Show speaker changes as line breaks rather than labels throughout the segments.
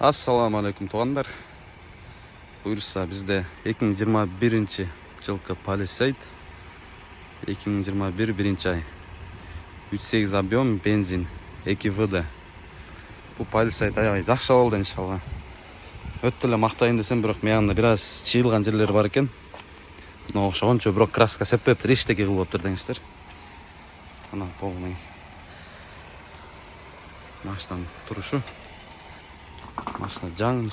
Assalamu alaikum туғандар. Бұйырса бізде 2021 жылқы Palisade 2021 бірінші ай 3.8 объем бензин 2 ВД. Бұл Palisade аябай жақсы болды иншалла. Өттілі мақтайын десем, бірақ мияғында біраз чиылған жерлері бар екен. Оғшығын чө бірақ краска сеппептір, ештеке қылып отыр деңіздер. Ана полный машинаның тұрушы. Машина жаңы,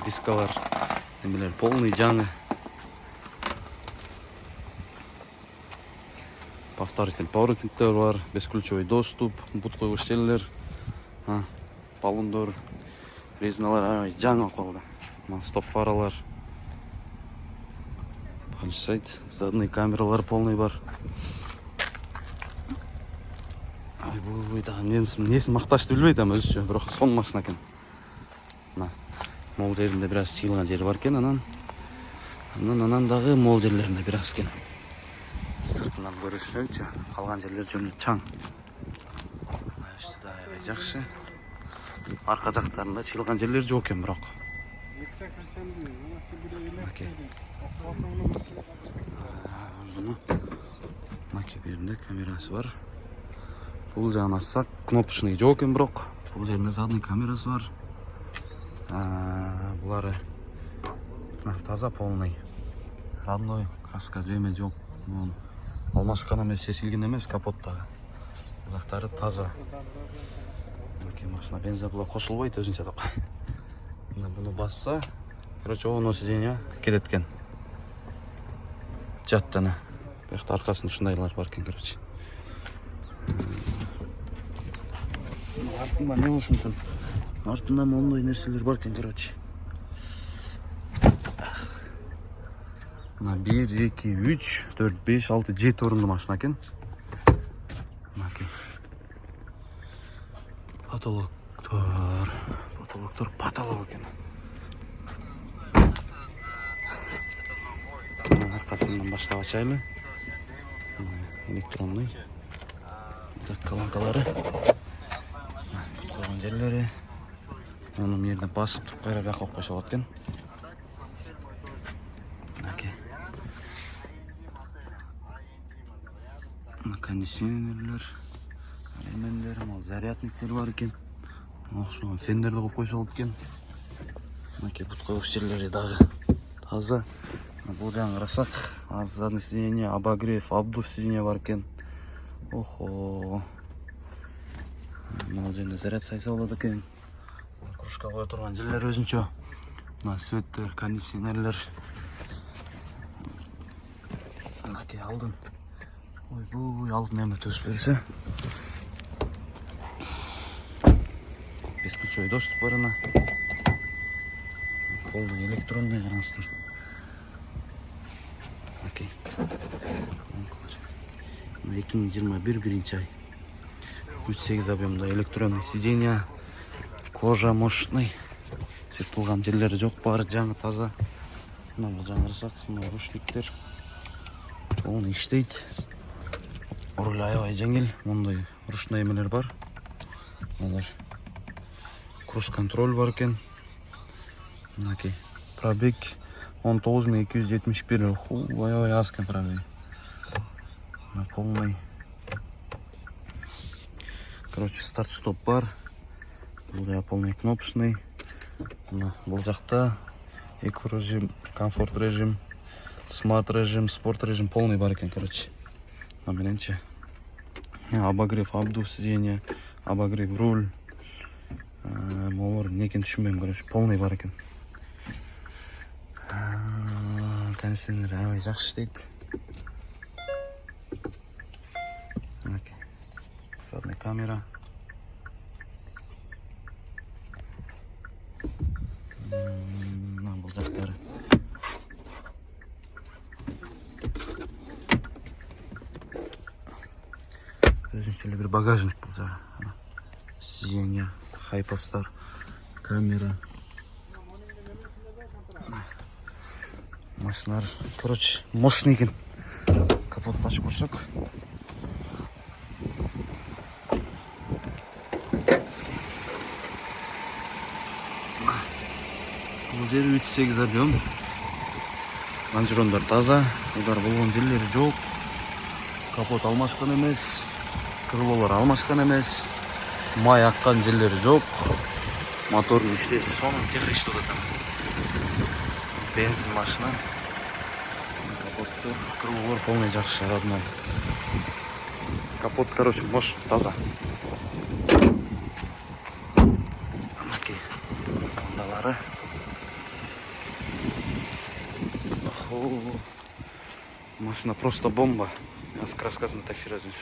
дискалар, немелер полный жаңы. Поворотниктер бар, бесключевой доступ, бұт қойғыш жерлер, баллондар, резиналар жаңа қолды. Стоп фаралар, Palisade, задние камералар полный бар. Несін мақташты білмейді әм өзі, бірақ сон машина екен. Мол жерінде біраз чиылған жері бар екен, анандағы мол жерлерінде біраз екен. Сыртынан көріші, қалған жерлер жөнді чаң. Үсті да жақшы. Арқа жақтарында чиылған жерлер жоқ екен, бірақ. Берінде камерасы бар. Бұл жағын ассақ, кнопочный жоқ екен, бірақ. Бұл жерінде задный камерасы бар. Бұлары таза полный. Родной краска жеме жоқ. Алмашқан емес, шешілген емес капоттағы. Бұлақтары таза. Машина бензобла қосылбайды өзінше тап. Бұны басса, оғын сиденье кететкен. Жаттаны. Бәқті арқасында шындайлар бар кен, Артында не олшын күн? Артында молной нәрселер бар кен, 1, 2, 3, 4, 5, 6, 7 орынды машина кен. Потолок кен. Арқасынан баштап ашайлы. Электронный колонкалары, құтқарған жерлері. Оның ерді басып тұрып қайра бәқ оқпай соғаткен. Кондиционерлер, элементтер, зарядниктер бар екен. Оқшыған фендерді қойып соғаткен. Бұтқарған жерлері дағы таза. Бұл жағын қарасақ, задный сиденье, обогрев, обдув сиденье бар екен. Охо. Мынау жерде заряд сайса болады екен. Кружка қоя тұрған жерлер өзінше. Светтер, кондиционерлер. Алдын. Алдын әмі төс берсе. Бесключевой доступ барына. Полный электронный қараңыздар. 2021 бірінші ай 3.8 объемда электронный сиденье, кожа мощный, сетілған жерлері жоқ, бары жаңы таза. Бұл жаңы рысақ, ручниктер оны іштейді. Руль аябай жеңіл, мұндай ручной емелер бар. Кросс-контроль бар екен. Пробег 19271. Аябай аз екен пробег. Полный. Старт-стоп бар. Бұл полный кнопочный. Бұл жақта эко режим, комфорт режим, смарт режим, спорт режим полный бар екен, Обогрев, обдув сиденье, обогрев руль. Молор некен түшінбейм, полный бар екен. Кондиционер аябай жақсы істейді. Задная камера. Бұл жақтары. Өзіншелі бір багажник бұл жағы. Сиденье, хайпостар, камера. Машиналар, мощный екен. Капотты ашып көрсек. Бул жер 3-8 объем. Лонжерондар таза, удар болгон жерлери жок. Капот алмашкан эмес, крылолор алмашкан эмес. Май аккан жерлери жок. Мотордун иштеси сонун тихо иштеп атат. Бензин машина. Капотту, крылолор полный жакшы, родной. Капот, короче, мош, таза. Анакей ондалары. Машина просто бомба. Аз краскасында текшеребиз.